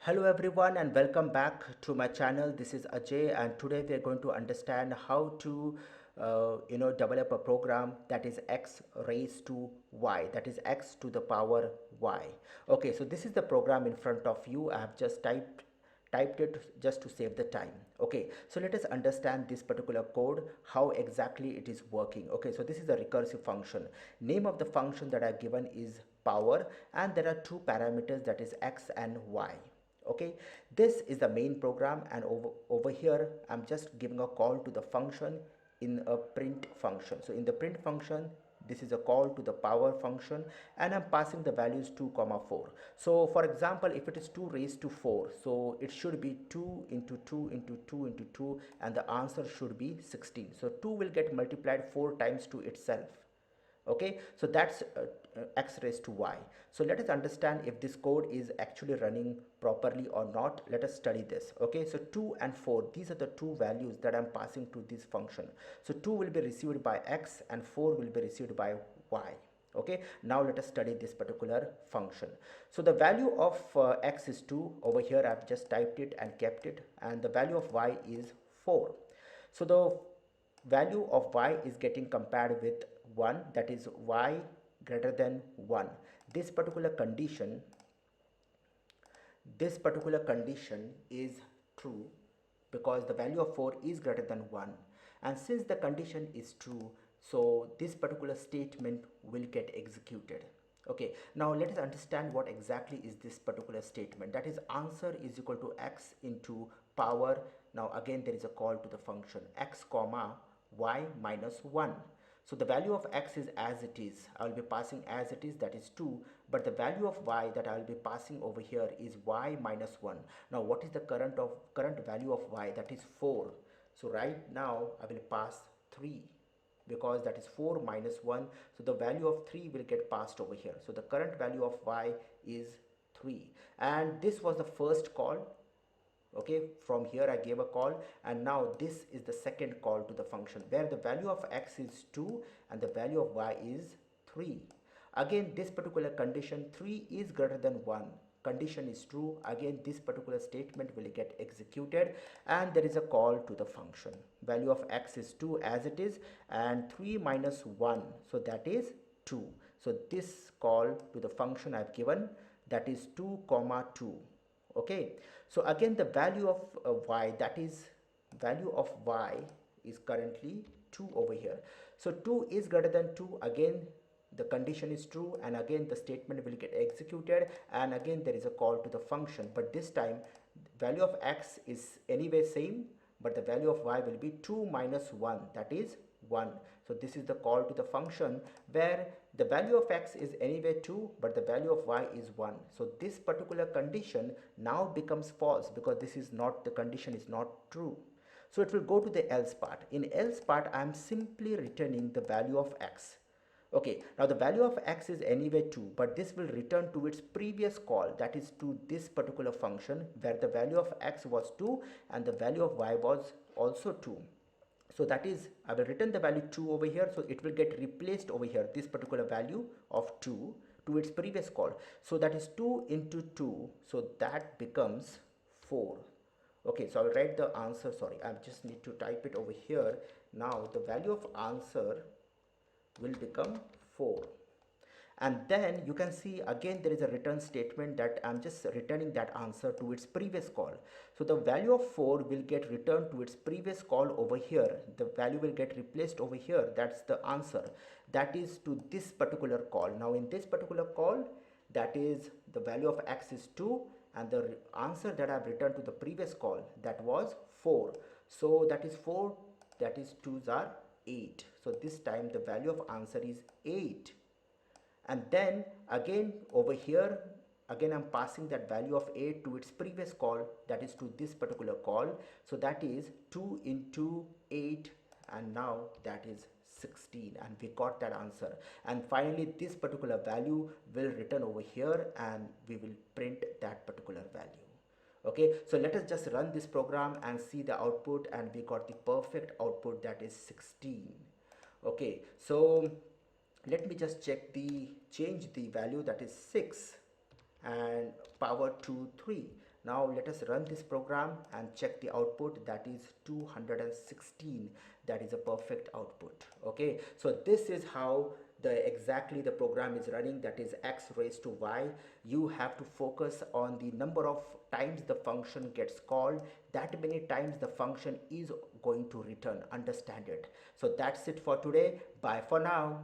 Hello everyone and welcome back to my channel. This is Ajay and today we are going to understand how to develop a program that is x raised to y, that is x to the power y. Okay, so this is the program in front of you. I have just typed it just to save the time. Okay, so let us understand this particular code, how exactly it is working. Okay, so this is a recursive function. Name of the function that I given is power, and there are two parameters, that is x and y. Okay, this is the main program, and over here I'm just giving a call to the function in a print function. So in the print function, this is a call to the power function, and I'm passing the values 2 comma 4. So for example, if it is 2 raised to 4, so it should be 2 into 2 into 2 into 2, and the answer should be 16. So 2 will get multiplied 4 times to itself. Okay, so that's x raised to y. So let us understand if this code is actually running properly or not. Let us study this. Okay, so 2 and 4, these are the two values that I'm passing to this function. So 2 will be received by x and 4 will be received by y. Okay, now let us study this particular function. So the value of x is 2. Over here I've just typed it and kept it, and the value of y is 4. So the value of y is getting compared with 1, that is y greater than 1. This particular condition is true because the value of 4 is greater than 1, and since the condition is true, so this particular statement will get executed. Okay, now let us understand what exactly is this particular statement, that is answer is equal to x into power. Now again there is a call to the function x comma y minus 1. So the value of x is as it is. I will be passing as it is, that is 2. But the value of y that I will be passing over here is y minus 1. Now what is the current value of y? That is 4. So right now I will pass 3, because that is 4 minus 1. So the value of 3 will get passed over here. So the current value of y is 3. And this was the first call. Okay, from here I gave a call, and now this is the second call to the function where the value of x is 2 and the value of y is 3. Again this particular condition, 3 is greater than 1, condition is true. Again this particular statement will get executed, and there is a call to the function. Value of x is 2 as it is, and 3 minus 1, so that is 2. So this call to the function I've given, that is 2 comma 2. Okay, so again the value of y, that is value of y is currently 2 over here. So 2 is greater than 2. Again the condition is true, and again the statement will get executed, and again there is a call to the function, but this time value of x is anyway same, but the value of y will be 2 minus 1, that is 1. So this is the call to the function where the value of x is anyway 2, but the value of y is 1. So this particular condition now becomes false because this is not, the condition is not true. So it will go to the else part. In else part I am simply returning the value of x. Okay, now the value of x is anyway 2, but this will return to its previous call, that is to this particular function where the value of x was 2 and the value of y was also 2. So that is, I will return the value 2 over here, so it will get replaced over here, this particular value of 2 to its previous call. So that is 2 into 2, so that becomes 4. Okay, so I'll write the answer, sorry, I just need to type it over here. Now the value of answer will become 4, and then you can see again there is a return statement that I'm just returning that answer to its previous call. So the value of 4 will get returned to its previous call over here, the value will get replaced over here, that's the answer, that is to this particular call. Now in this particular call, that is the value of x is 2 and the answer that I've returned to the previous call, that was 4. So that is 4, that is 2's are 8. So this time the value of answer is 8. And then again over here, again I'm passing that value of 8 to its previous call, that is to this particular call. So that is 2 into 8, and now that is 16, and we got that answer. And finally this particular value will return over here, and we will print that particular value. Okay, so let us just run this program and see the output, and we got the perfect output, that is 16. Okay, so let me just check the change the value, that is 6 and power to 3. Now let us run this program and check the output, that is 216. That is a perfect output. Okay, so this is how exactly the program is running, that is x raised to y. You have to focus on the number of times the function gets called, that many times the function is going to return. Understand it. So that's it for today. Bye for now.